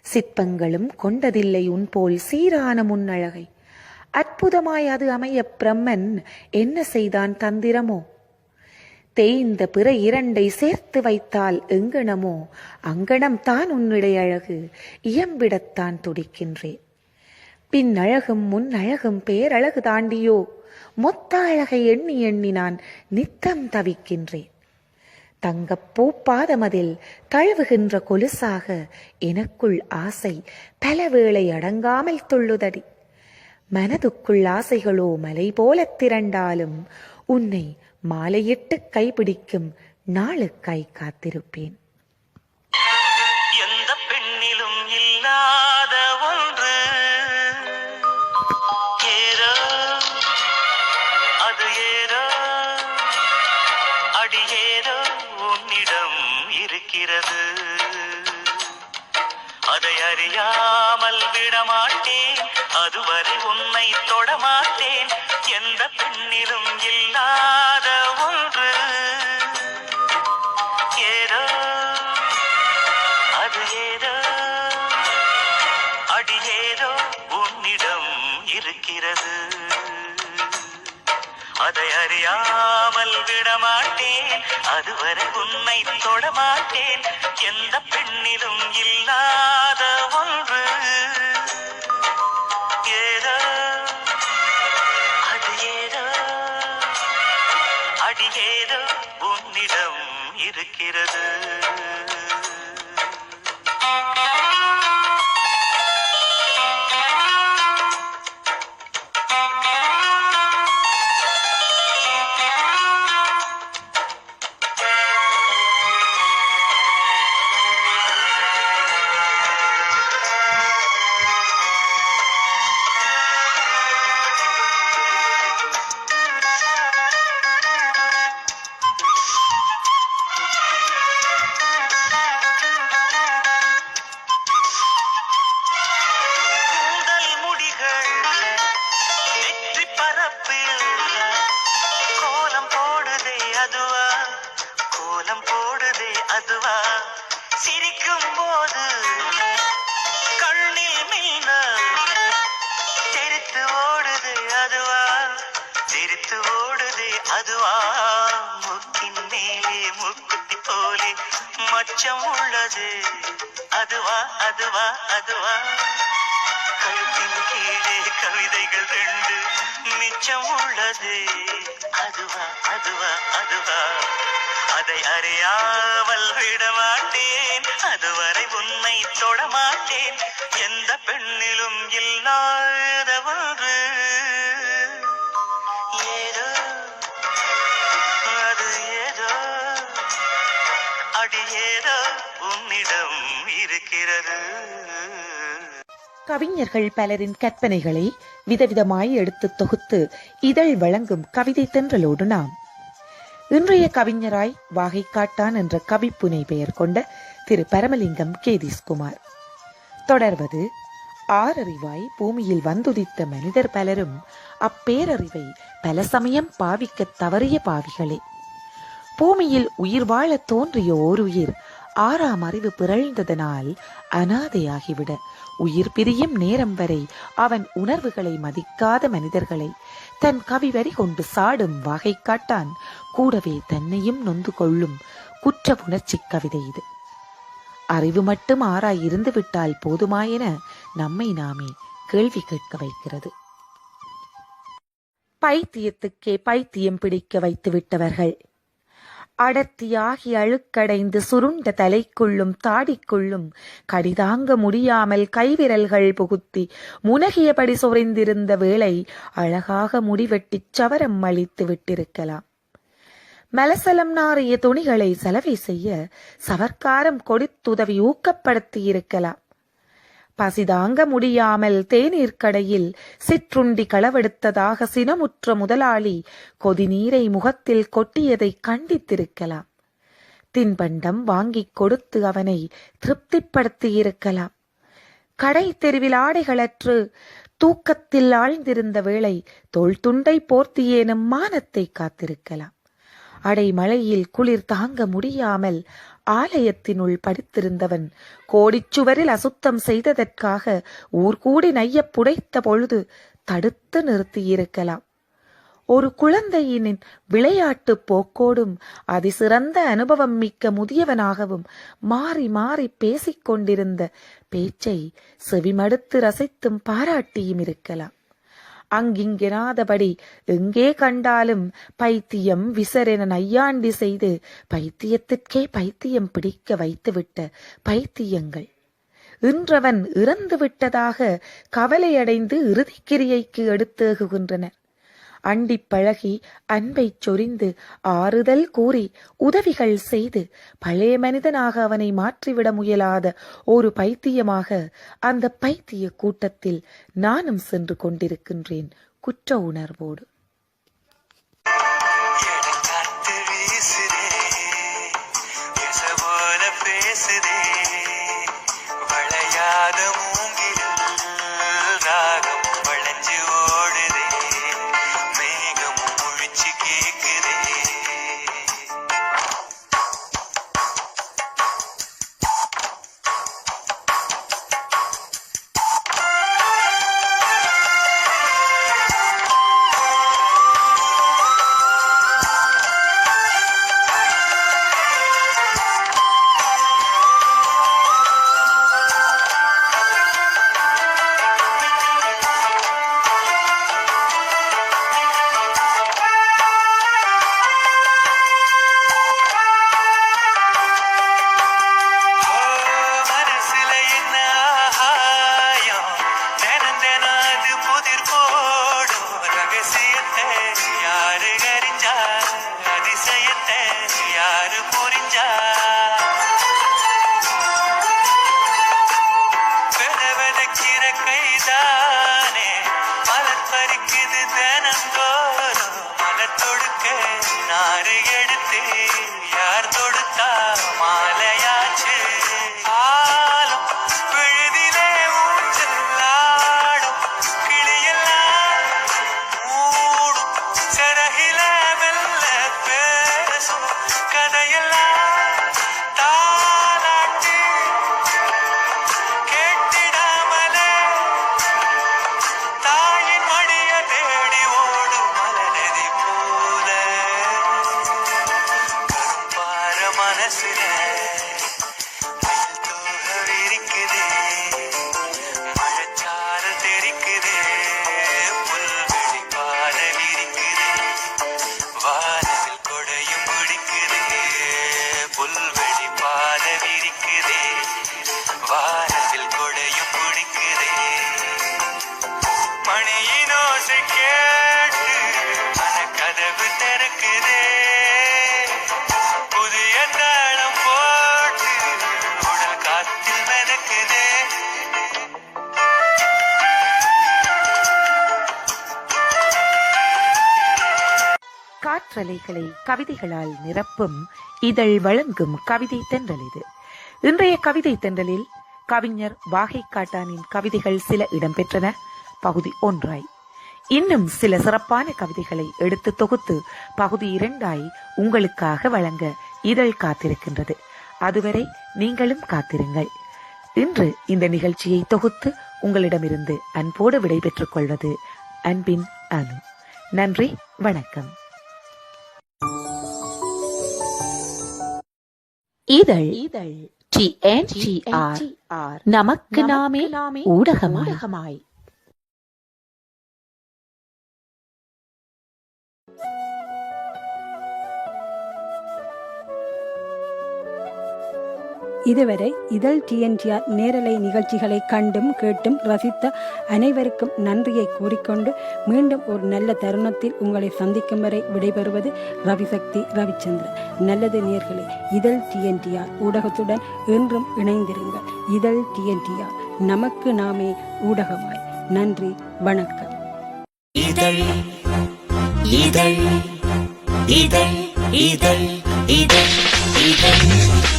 சிற்பங்களும் கொண்டதில்லை உன் போல் சீரான முன்னழகை. அற்புதமாய் அது அமைய பிரம்மன் என்ன செய்தான் தந்திரமோ. தேய்ந்த பிற இரண்டை சேர்த்து வைத்தால் எங்கனமோ அங்கனம் தான் உன்னுடைய அழகு இயம்பிடத்தான் துடிக்கின்றேன். பின் அழகும் முன் அழகும் பேரழகு தாண்டியோ மொத்த அழகை எண்ணி எண்ணி நான் நித்தம் தவிக்கின்றேன். தங்கப்பூ பாதமதில் தழுவுகின்ற கொலுசாக எனக்குள் ஆசை பல வேளை அடங்காமல் துள்ளுதடி. மனதுக்குள் ஆசைகளோ மலை போல திரண்டாலும் உன்னை மாலையிட்டு கைப்பிடிக்கும் நாளுக்காய் காத்திருப்பேன். எந்த பெண்ணிலும் இல்லாத ஒன்று ஏதோ அது ஏதோ அடியேதோ உன்னிடம் இருக்கிறது. அதை அறியாமல் விடமாட்டேன், அதுவரை உன்னை தொடமாட்டேன். எந்த பெண்ணிலும் இல்லாத ஒன்று ஏதோ அது ஏதோ அடியேதோ உன்னிடம் இருக்கிறது. அதை அறியாமல் விடமாட்டேன், அதுவரை உன்னை தொடமாட்டேன். எந்த பெண்ணிலும் இல்லாத ஒன்று ஏதோ அது ஏதோ அடியேதோ உன்னிடம் இருக்கிறது. கோலம் போடுதே அதுவா, சிரிக்கும் போது கண்ணில் மீனம் தெரித்து ஓடுது அதுவா, தெரித்து ஓடுதே அதுவா. முக்கின் மேலே முக்குத்தி போலே மச்சம் உள்ளது அதுவா அதுவா அதுவா. கழுத்தின் கீழே கவிதைகள் ரெண்டு மிச்சம் உள்ளது அதுவா அதுவா அதுவா. அதை அறியாமல் விடமாட்டேன், அதுவரை உன்னை தொடமாட்டேன். எந்த பெண்ணிலும் இல்லாத ஒன்று ஏதோ அது ஏதோ அடி ஏதோ உன்னிடம் இருக்கிறது. கவிஞர்கள் பலரின் கற்பனைகளை விதவிதமாய் எடுத்து தொகுத்து இதழ் வழங்கும் கவிதை தென்றலோடு நாம் இன்றைய கவிஞராய் வாகைக்காட்டான் என்ற கவிப்புனை பெயர் கொண்ட திரு பரமலிங்கம் கேதீஸ்குமார். தொடர்வது ஆறறிவாய் பூமியில் வந்துதித்த மனிதர் பலரும் அப்பேரறிவை பல சமயம் பாவிக்க தவறிய பாவிகளே. பூமியில் உயிர் வாழ தோன்றிய ஓர் உயிர் ஆறாம் அறிவு பிறழ்ந்ததனால் அனாதையாகிவிட உயிர் பிரியும் நேரம் வரை அவன் உணர்வுகளை மதிக்காத மனிதர்களை தன் கவிவரி கொண்டு சாடும் வகை காட்டான். கூடவே தன்னையும் நொந்து கொள்ளும் குற்ற உணர்ச்சி கவிதை இது. அறிவு மட்டும் ஆறாய் இருந்து விட்டால் போதுமா என நம்மை நாமே கேள்வி கேட்க வைக்கிறது. பைத்தியத்துக்கே பைத்தியம் பிடிக்க வைத்து விட்டவர்கள். அடர்த்தியாகி அழுக்கடைந்து சுருண்ட தலைக்குள்ளும் தாடிக்குள்ளும் கடிதாங்க முடியாமல் கைவிரல்கள் புகுத்தி முனகியபடி சொரிந்திருந்த வேளை அழகாக முடிவெட்டிச் சவரம் அளித்து விட்டிருக்கலாம். மலசலம் நாறிய துணிகளை சலவை செய்ய சவர்க்காரம் கொடுத்துதவி ஊக்கப்படுத்தி இருக்கலாம். பசிதாங்க முடியாமல் தேநீர் கடையில் சிற்றுண்டி களவெடுத்ததாக சினமுற்ற முதலாளி கொதிநீரை முகத்தில் கொட்டியதை கண்டித்திருக்கலாம். தின்பண்டம் வாங்கிக் கொடுத்து அவனை திருப்திப்படுத்தியிருக்கலாம். கடை தெருவில் ஆடைகளற்று தூக்கத்தில் ஆழ்ந்திருந்த வேளை தோள் துண்டை போர்த்தியேனும் மானத்தை காத்திருக்கலாம். அடைமழையில் குளிர் தாங்க முடியாமல் ஆலயத்தினுள் படுத்திருந்தவன் கோடிச்சுவரில் அசுத்தம் செய்ததற்காக ஊர்கூடி நைய புடைத்த பொழுது தடுத்து நிறுத்தியிருக்கலாம். ஒரு குழந்தையின் விளையாட்டு போக்கோடும் அதிசிறந்த அனுபவம் மிக்க முதியவனாகவும் மாறி மாறி பேசிக் கொண்டிருந்த பேச்சை செவிமடுத்து ரசித்தும் பாராட்டியும் இருக்கலாம். அங்கிங்கெனாதபடி எங்கே கண்டாலும் பைத்தியம் விசரென நையாண்டி செய்து பைத்தியத்திற்கே பைத்தியம் பிடிக்க வைத்துவிட்ட பைத்தியங்கள் இன்றவன் இறந்து விட்டதாக கவலையடைந்து இறுதிக்கிரியைக்கு எடுத்தேகுகின்றனர். அண்டிப் பழகி அன்பை சொரிந்து ஆறுதல் கூறி உதவிகள் செய்து பழைய மனிதனாக அவனை மாற்றிவிட முயலாத ஒரு பைத்தியமாக அந்த பைத்திய கூட்டத்தில் நானும் சென்று கொண்டிருக்கின்றேன் குற்ற உணர்வோடு. காற்றலைகளை கவிதைகளால் நிரப்பும் இதழ் வழங்கும் கவிதை தென்றல் இது. இன்றைய கவிதை தென்றலில் கவிஞர் வாகை காட்டானின் கவிதைகள் சில இடம்பெற்றன. பகுதி 1 இன்னும் சில சிறப்பான கவிதைகளை எடுத்து தொகுத்து பகுதி 2 உங்களுக்காக வழங்க இதழ் காத்திருக்கின்றது. அதுவரை நீங்களும் காத்திருங்கள். இன்று இந்த நிகழ்ச்சியை தொகுத்து உங்களிடமிருந்து அன்போடு விடைபெற்றுக் கொள்வது அன்பின் அனு. நன்றி, வணக்கம். இதழ் TNTR நமக்கு நாமே ஊடகமாய். இதுவரை இதழ் TNTR நேரலை நிகழ்ச்சிகளை கண்டும் கேட்டும் ரசித்த அனைவருக்கும் நன்றியை கூறிக்கொண்டு மீண்டும் ஒரு நல்ல தருணத்தில் உங்களை சந்திக்கும் வரை விடைபெறுவது ரவிசக்தி ரவிச்சந்திரன். நல்லது நேயர்களே, இதழ் TNTR ஊடகத்துடன் என்றும் இணைந்திருங்கள். இதழ் TNTR நமக்கு நாமே ஊடகமாய். நன்றி, வணக்கம். இதழ் இதழ் இதழ் இதழ் இதழ் இதழ்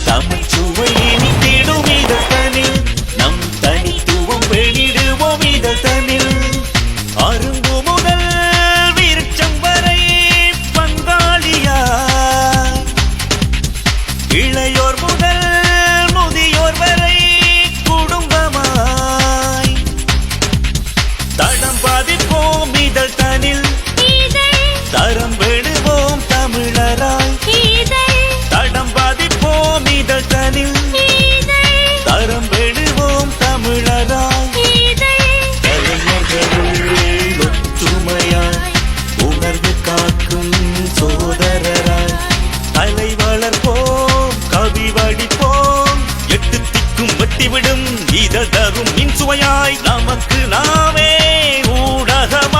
தமிழ் சுவையினி தேடும் இதழ்தனில் நம் தனித்துவம் வெளியிடுவோம் இதழ்தனில். அரும்பு முதல் விருட்சம் வரை பங்காளியா, இளையோர் முதல் முதியோர் வரை குடும்பமாய் தடம் பதிப்போம் இதழ்தனில். தரம் விடுவோம் தமிழராய், தடம் பதிப்போம் இதழ்தனில். தரம் விடுவோம் தமிழராய், கலைஞர்களுள் ஒற்றுமையாய் உணர்வு காக்கும் சோதரராய் தலை வளர்ப்போம், கவி வடிப்போம், எட்டு திக்கும் வெட்டிவிடும் இதழ் தரும் மின்சுவையாய் நமக்கு நாமே ஊடகமாய்.